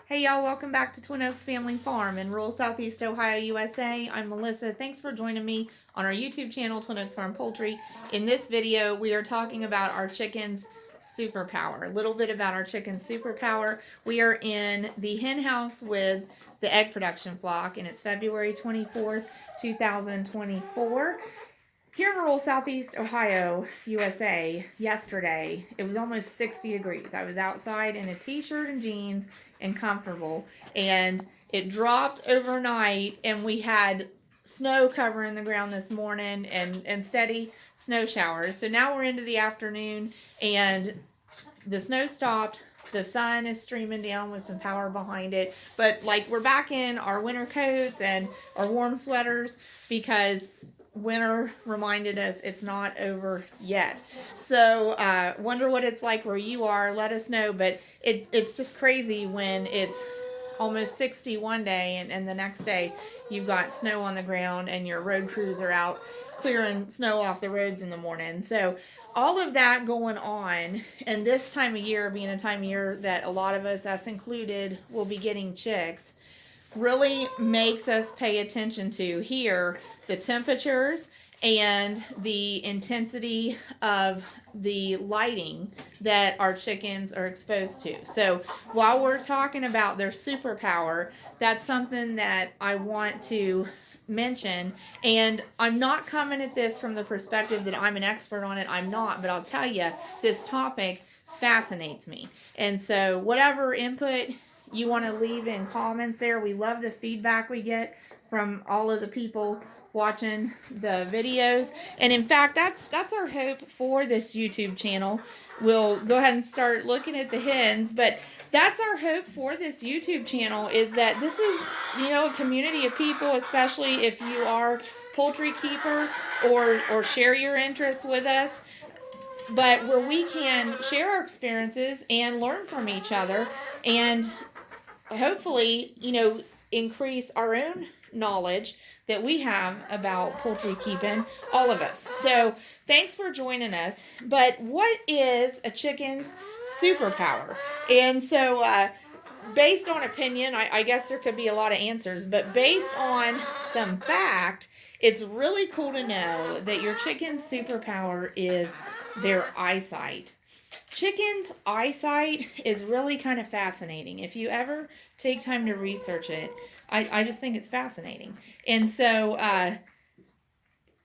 Hey y'all, welcome back to Twin Oaks Family Farm in rural southeast Ohio, USA. I'm Melissa. Thanks for joining me on our YouTube channel, Twin Oaks Farm Poultry. In this video, we are talking about our chickens' superpower. A little bit about our chicken superpower. We are in the hen house with the egg production flock, and it's February 24th, 2024. Here in rural southeast Ohio, USA, yesterday, it was almost 60 degrees. I was outside in a t-shirt and jeans and comfortable, and it dropped overnight, and we had snow covering the ground this morning and steady snow showers. So now we're into the afternoon, and the snow stopped. The sun is streaming down with some power behind it, but like we're back in our winter coats and our warm sweaters because winter reminded us it's not over yet. So wonder what it's like where you are. Let us know. But it's just crazy when it's almost 60 one day and the next day you've got snow on the ground and your road crews are out clearing snow off the roads in the morning. So all of that going on, and this time of year being a time of year that a lot of us included, will be getting chicks, really makes us pay attention to here the temperatures and the intensity of the lighting that our chickens are exposed to. So while we're talking about their superpower, that's something that I want to mention. And I'm not coming at this from the perspective that I'm an expert on it. I'm not, but I'll tell you, this topic fascinates me. And so whatever input you want to leave in comments there. We love the feedback we get from all of the people watching the videos. And in fact, that's our hope for this YouTube channel. We'll go ahead and start looking at the hens, but that's our hope for this YouTube channel, is that this is, a community of people, especially if you are poultry keeper or share your interests with us, but where we can share our experiences and learn from each other and hopefully, increase our own knowledge that we have about poultry keeping, all of us. So thanks for joining us. But what is a chicken's superpower? And so based on opinion, I guess there could be a lot of answers, but based on some fact, it's really cool to know that your chicken's superpower is their eyesight. Chicken's eyesight is really kind of fascinating. If you ever take time to research it, I just think it's fascinating. And so,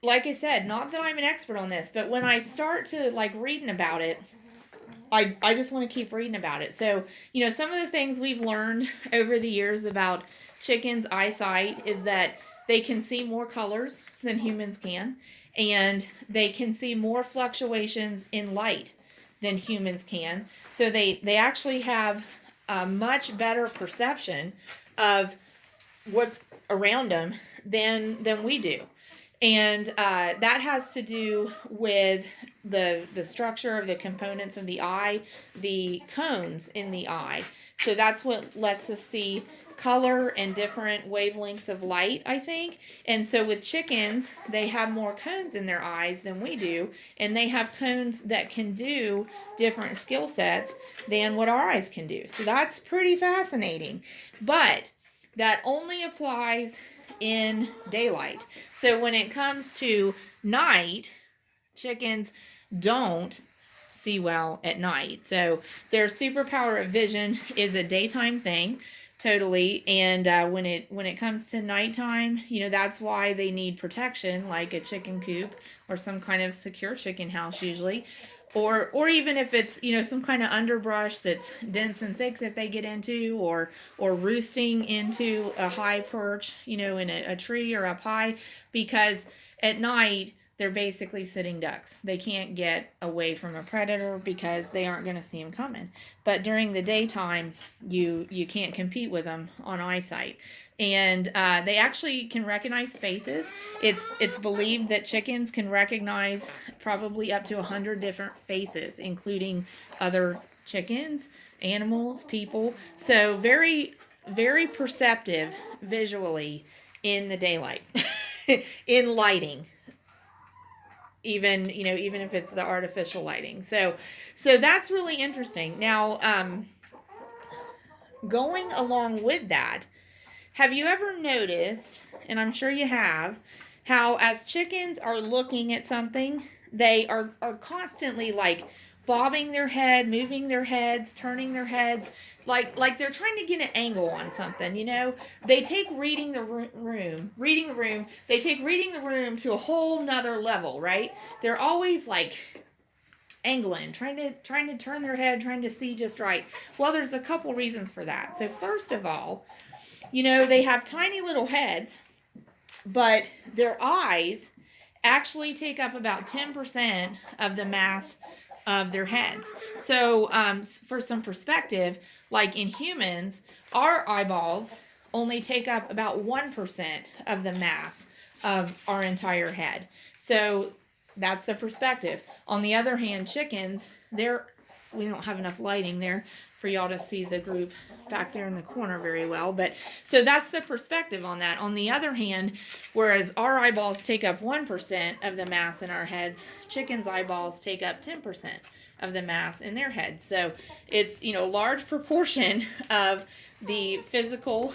like I said, not that I'm an expert on this, but when I start to like reading about it, I just want to keep reading about it. So, some of the things we've learned over the years about chickens' eyesight is that they can see more colors than humans can, and they can see more fluctuations in light than humans can. So they actually have a much better perception of what's around them than we do. And that has to do with the structure of the components of the eye, the cones in the eye. So that's what lets us see color and different wavelengths of light, I think. And so with chickens, they have more cones in their eyes than we do, and they have cones that can do different skill sets than what our eyes can do. So that's pretty fascinating. But that only applies in daylight. So when it comes to night, chickens don't see well at night. So their superpower of vision is a daytime thing, totally. And when it comes to nighttime, that's why they need protection, like a chicken coop or some kind of secure chicken house usually. Or even if it's some kind of underbrush that's dense and thick that they get into, or roosting into a high perch, in a tree or up high, because at night they're basically sitting ducks. They can't get away from a predator because they aren't going to see them coming. But during the daytime, you can't compete with them on eyesight. And they actually can recognize faces. It's believed that chickens can recognize probably up to 100 different faces, including other chickens, animals, people. So very, very perceptive visually in the daylight, in lighting. Even if it's the artificial lighting. So that's really interesting. Now, going along with that, have you ever noticed, and I'm sure you have, how as chickens are looking at something, they are constantly like bobbing their head, moving their heads, turning their heads, like they're trying to get an angle on something, you know? They take reading the room, they take reading the room to a whole nother level, right? They're always like angling, trying to turn their head, trying to see just right. Well, there's a couple reasons for that. So first of all, you know, they have tiny little heads, but their eyes actually take up about 10% of the mass of their heads. So, for some perspective, like in humans, our eyeballs only take up about 1% of the mass of our entire head. So, that's the perspective. On the other hand, chickens, we don't have enough lighting there for y'all to see the group back there in the corner very well, but so that's the perspective on that. On the other hand, whereas our eyeballs take up 1% of the mass in our heads, chickens' eyeballs take up 10% of the mass in their heads. So it's, you know, a large proportion of the physical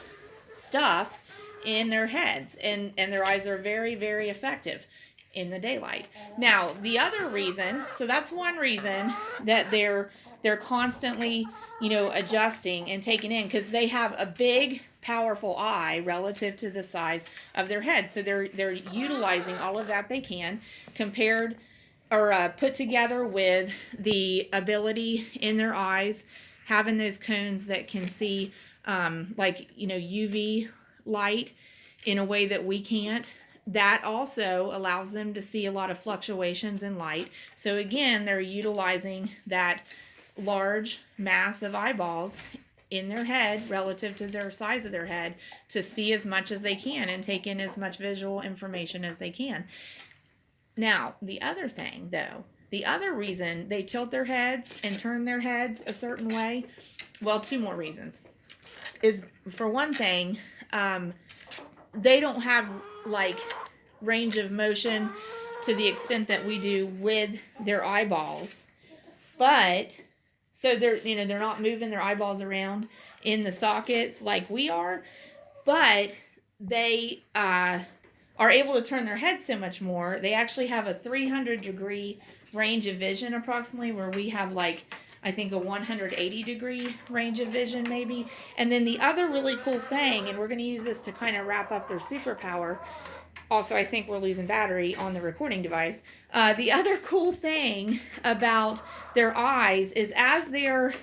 stuff in their heads, and their eyes are very, very effective in the daylight. Now, the other reason, so that's one reason that they're constantly, you know, adjusting and taking in, because they have a big, powerful eye relative to the size of their head. So they're utilizing all of that they can, compared or put together with the ability in their eyes, having those cones that can see like, you know, UV light in a way that we can't. That also allows them to see a lot of fluctuations in light. So again, they're utilizing that large mass of eyeballs in their head relative to their size of their head to see as much as they can and take in as much visual information as they can. Now, the other thing, though, the other reason they tilt their heads and turn their heads a certain way, well, two more reasons, is for one thing, they don't have like range of motion to the extent that we do with their eyeballs, but so they're, you know, they're not moving their eyeballs around in the sockets like we are, but they are able to turn their head so much more. They actually have a 300-degree range of vision approximately, where we have like, I think, a 180-degree range of vision maybe. And then the other really cool thing, and we're going to use this to kind of wrap up their superpower. Also, I think we're losing battery on the recording device. The other cool thing about their eyes is as they're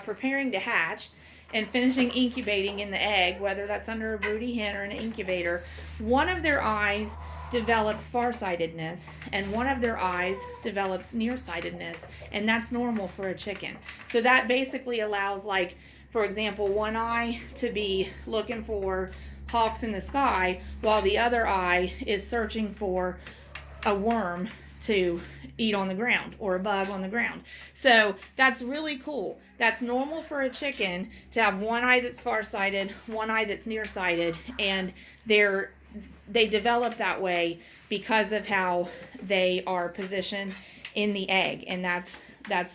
preparing to hatch and finishing incubating in the egg, whether that's under a broody hen or an incubator, one of their eyes develops farsightedness and one of their eyes develops nearsightedness, and that's normal for a chicken. So that basically allows, like, for example, one eye to be looking for hawks in the sky while the other eye is searching for a worm to eat on the ground or a bug on the ground. So that's really cool. That's normal for a chicken to have one eye that's farsighted, one eye that's nearsighted, and they develop that way because of how they are positioned in the egg, and that's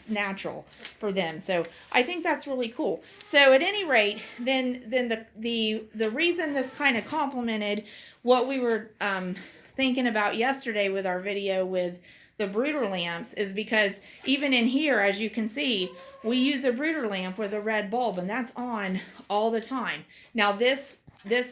natural for them. So I think that's really cool. So at any rate, then the reason this kind of complemented what we were thinking about yesterday with our video with the brooder lamps is because even in here, as you can see, we use a brooder lamp with a red bulb, and that's on all the time. Now this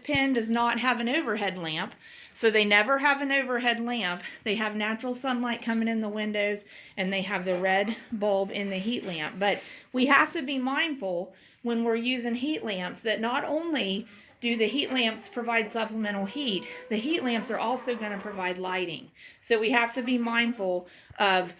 pen does not have an overhead lamp, so they never have an overhead lamp. They have natural sunlight coming in the windows, and they have the red bulb in the heat lamp. But we have to be mindful when we're using heat lamps that not only do the heat lamps provide supplemental heat, the heat lamps are also going to provide lighting. So we have to be mindful of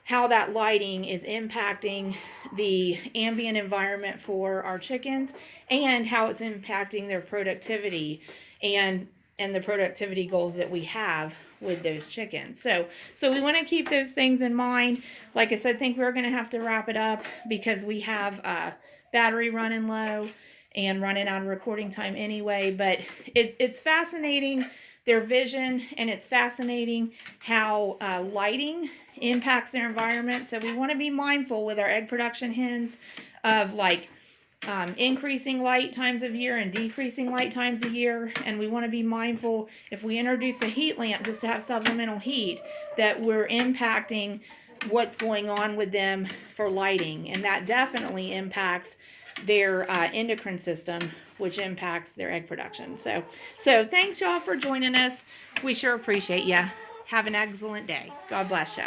how that lighting is impacting the ambient environment for our chickens and how it's impacting their productivity and the productivity goals that we have with those chickens. So we want to keep those things in mind. Like I said, I think we're going to have to wrap it up because we have battery running low and running out of recording time anyway. But it's fascinating, their vision, and it's fascinating how lighting impacts their environment. So we want to be mindful with our egg production hens of like increasing light times of year and decreasing light times of year. And we want to be mindful, if we introduce a heat lamp just to have supplemental heat, that we're impacting what's going on with them for lighting. And that definitely impacts their endocrine system, which impacts their egg production. So thanks y'all for joining us. We sure appreciate you. Have an excellent day. God bless you.